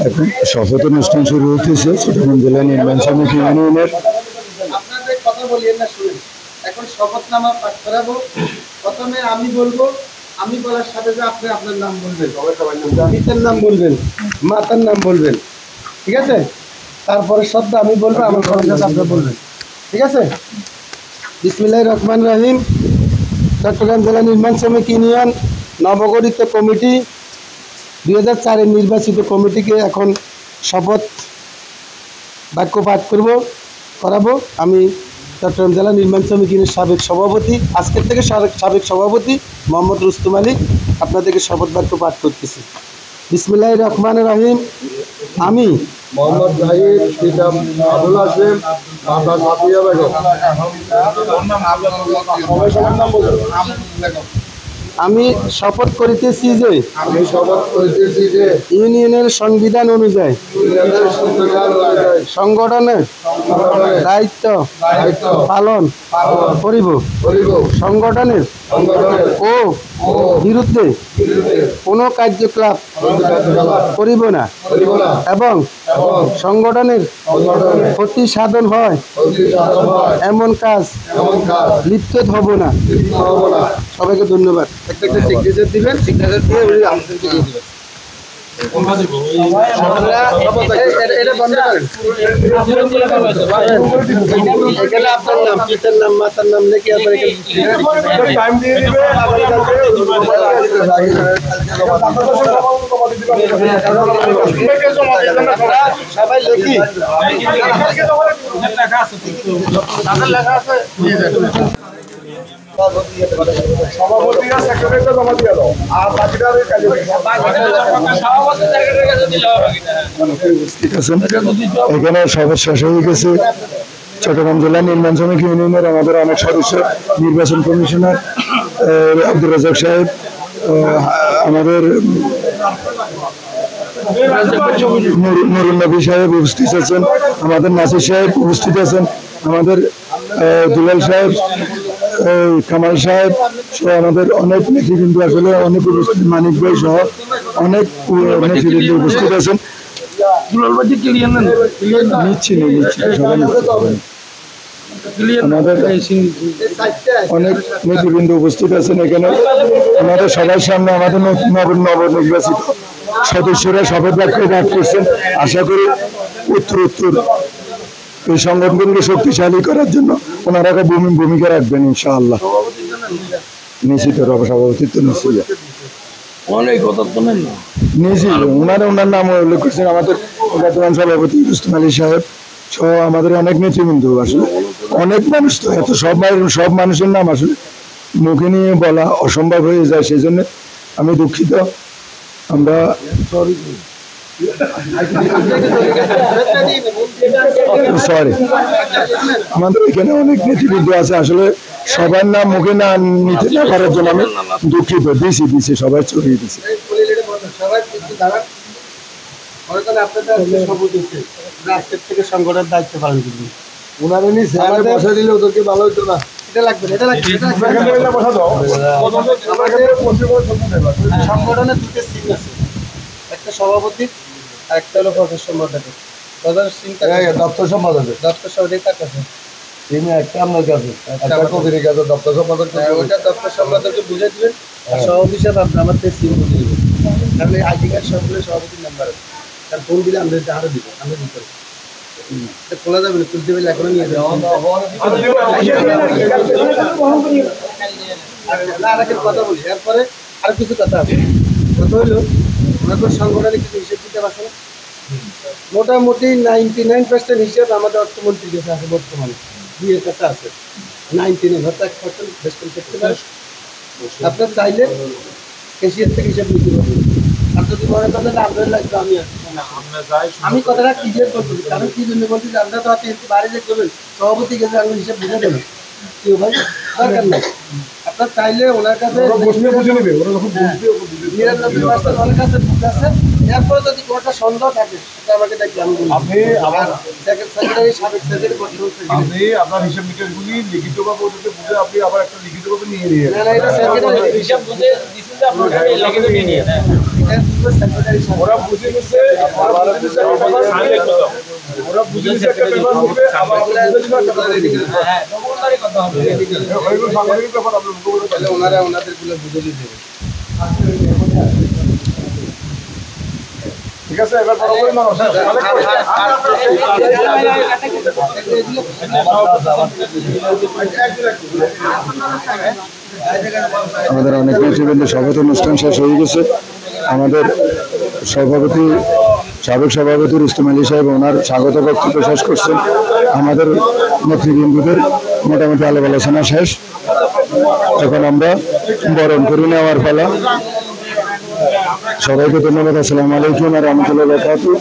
এখন শপথ অনুষ্ঠান শুরু হতেছে চট্টগ্রাম জেলা নির্মাণ সমিতি ইউনিয়নের। আপনাদের কথা বলিয়েন না, শুনুন। এখন শপথনামা পাঠ করাবো। প্রথমে আমি বলবো, আমি বলার সাথে যে আপনি আপনার নাম বলবেন, পিতার নাম বলবেন, মাতার নাম বলবেন, ঠিক আছে? তারপরে শব্দ আমি বলবো, আমার সাথে আপনি বলবেন, ঠিক আছে? বিসমিল্লাহির রহমানির রহিম। চট্টগ্রাম জেলা নির্মাণ সমিতি ইউনিয়ন নবগঠিত কমিটি 2004-এর নির্বাচিত কমিটিকে এখন শপথ বাক্য পাঠ করাবো। আমি চট্টগ্রাম জেলা নির্মাণ সমিতির সাবেক সভাপতি, আজকের থেকে সাবেক সভাপতি মোহাম্মদ রুস্তম আলী আপনাদেরকে শপথ বাক্য পাঠ করতেছি। বিসমিল্লাহির রহমানির রহিম। আমি মোহাম্মদ জাহিদ পিতা আবুল হাসেম মাতা সাফিয়া বেগম। আমি শপথ করিতেছি যে ইউনিয়নের সংবিধান অনুযায়ী সংগঠনের দায়িত্ব পালন করিব। সংগঠনের ও বিরুদ্ধে কোনো কার্যকলাপ করিব না এবং সংগঠনের ক্ষতি সাধন হয় এমন কাজ লিপ্ত হব না। সবাইকে ধন্যবাদ। একটা সিগনেচার দিবেন, সিগনেচার দিয়ে আমাদেরকে দিয়ে দিবেন। এটা বন্ধ করেন। এখানে আপনার নাম, পিতার নাম, মাতার নাম লিখে আপনার টাইম দিয়ে দিবে। সবাই লিখি লেখা আছে। সভাপতিরা সেক্রেটারিকে জমা দিয়ে দাও আর বাকিটা এখানে শপথ শেষ হয়ে গেছে। চট্টগ্রাম জেলা নির্মাণ সমিতি ইউনিয়নের আমাদের অনেক সদস্য, নির্বাচন কমিশনার আব্দুর রাজাক সাহেব, আমাদের নুরুল নবী সাহেব উপস্থিত আছেন, আমাদের নাসির সাহেব উপস্থিত আছেন, আমাদের দুলাল সাহেব, কামাল সাহেব সহ আমাদের অনেক নেতৃবৃন্দ, আসলে অনেক উপস্থিত, মানিক ভাই সহ অনেক নেতৃবৃন্দ উপস্থিত আছেন। নিচ্ছি সবাই আমাদের অনেক নেতৃবৃন্দ উপস্থিত আছেন এখানে। আমাদের সবার সামনে আমাদের নবনির্বাচিত সদস্যরা শপথ বাক্য পাঠ করছেন। আশা করি উত্তর এই সংগঠনকে শক্তিশালী করার জন্য ওনারা ভূমিকা রাখবেন ইনশাআল্লাহ। নিশ্চিত সভাপতিত্ব নিশ্চিত ওনার নাম উল্লেখ করছেন আমাদের বর্তমান সভাপতি রুস্তম আলী সাহেব সহ আমাদের অনেক নেতৃবৃন্দ। আসলে অনেক মানুষ তো, এত সব মানুষের নাম আসলে মুখে নিয়ে বলা অসম্ভব হয়ে যায়, সেই জন্য আমি দুঃখিত। আমরা সরি, আমাদের এখানে অনেক নেতৃবৃন্দ আছে, আসলে সবার নাম মুখে না নিতে না পারার জন্য আমি দুঃখিত। দিছি সবাই ছড়িয়ে দিছি। আজকের থেকে সংগঠনের দায়িত্ব পালন করবেন। উনারে নি স্যার বসা দিলে ওদেরকে ভালো হতো না। এটা লাগবে সংগঠনের দুটো সিং আছে, একটা সভাপতি আর একটা হলো প্রদেশ সম্পাদক। প্রদেশ সিং দপ্তর সম্পাদক কার কাছে? তিনি একটা আপনার কাছে, একটা কবির কাছে দপ্তর সম্পাদক। ওইটা দপ্তর সম্পাদককে বুঝে দিবেন, আর সভাপতি হিসাবে আপনি আমার থেকে সিং বুঝে দিবেন। কারণ এই আইডি কার্ড সবগুলো সভাপতির নাম্বার আছে, তার ফোন দিলে আমরা আরো দিব, আমরা দিতে পারি। খোলা যাবে না, তুলতে পারলে এখনো নিয়ে যাবেন। কথা বলি, এরপরে আর কিছু কথা আছে। কথা হইলো ওনাদের সংগঠনে কিছু হিসেব দিতে পারছে না। মোটামুটি 99% হিসেব আমাদের অর্থমন্ত্রীর কাছে আছে বর্তমানে, দুইয়ের কাছে আছে 99, হয়তো 1% বেশ করে করতে পারে। আপনার চাইলে কেশিয়ার থেকে হিসেব নিতে পারবেন। আর যদি মনে করেন আপনার লাগবে, আমি কথাটা ক্লিয়ার করতে, কারণ কি জন্য বলছি যে আমরা তো হাতে বাইরে যে করবেন সভাপতি গেছে আমি হিসেব বুঝে দেবেন, কেউ ভাই দরকার নেই। আপনার চাইলে ওনার কাছে 99% ওনার কাছে বুক আছে। এরপরে যদি কোনোটা সন্দেহ থাকে সেটা আমাকে দেখলে আমি বলবো। আপনি আবার সেক্রেটারি সাবেক সেক্রেটারি বর্তমান সেক্রেটারি। আপনি আপনার হিসাব নিকাশগুলি লিখিতভাবে ওদেরকে বুঝে আপনি আবার একটা লিখিতভাবে নিয়ে নিয়ে না না, এটা সেক্রেটারি হিসাব বুঝে দিছেন যে আপনার কাছে লেগে দিয়ে নিয়ে নেন। সেক্রেটারি সাহেব। ওরা বুঝে নিচ্ছে ওরা বুঝে নিচ্ছে একটা পেপার হবে আবার আপনারা বুঝে নিচ্ছে একটা পেপার দিবেন। হ্যাঁ, ডকুমেন্টারি কথা হবে। ওইগুলো সাংবাদিক ব্যাপার আপনার মুখে তাহলে ওনারা ওনাদেরগুলো বুঝে দিতে হবে। ঠিক আছে এবার বরাবরই মানুষ আমাদের অনেক নেতৃবৃন্দ শপথ অনুষ্ঠান শেষ হয়ে গেছে। আমাদের সভাপতি সাবেক সভাপতি রুস্তম আলী সাহেব ওনার স্বাগত বক্তব্য শেষ করছেন। আমাদের নেতৃবৃন্দদের মোটামুটি আলাপ আলোচনা শেষ। এখন আমরা বরণ করে নেওয়ার পালা। সবাইকে ধন্যবাদ। আসসালামু আলাইকুম ওয়া রাহমাতুল্লাহি ওয়া বারাকাতুহু।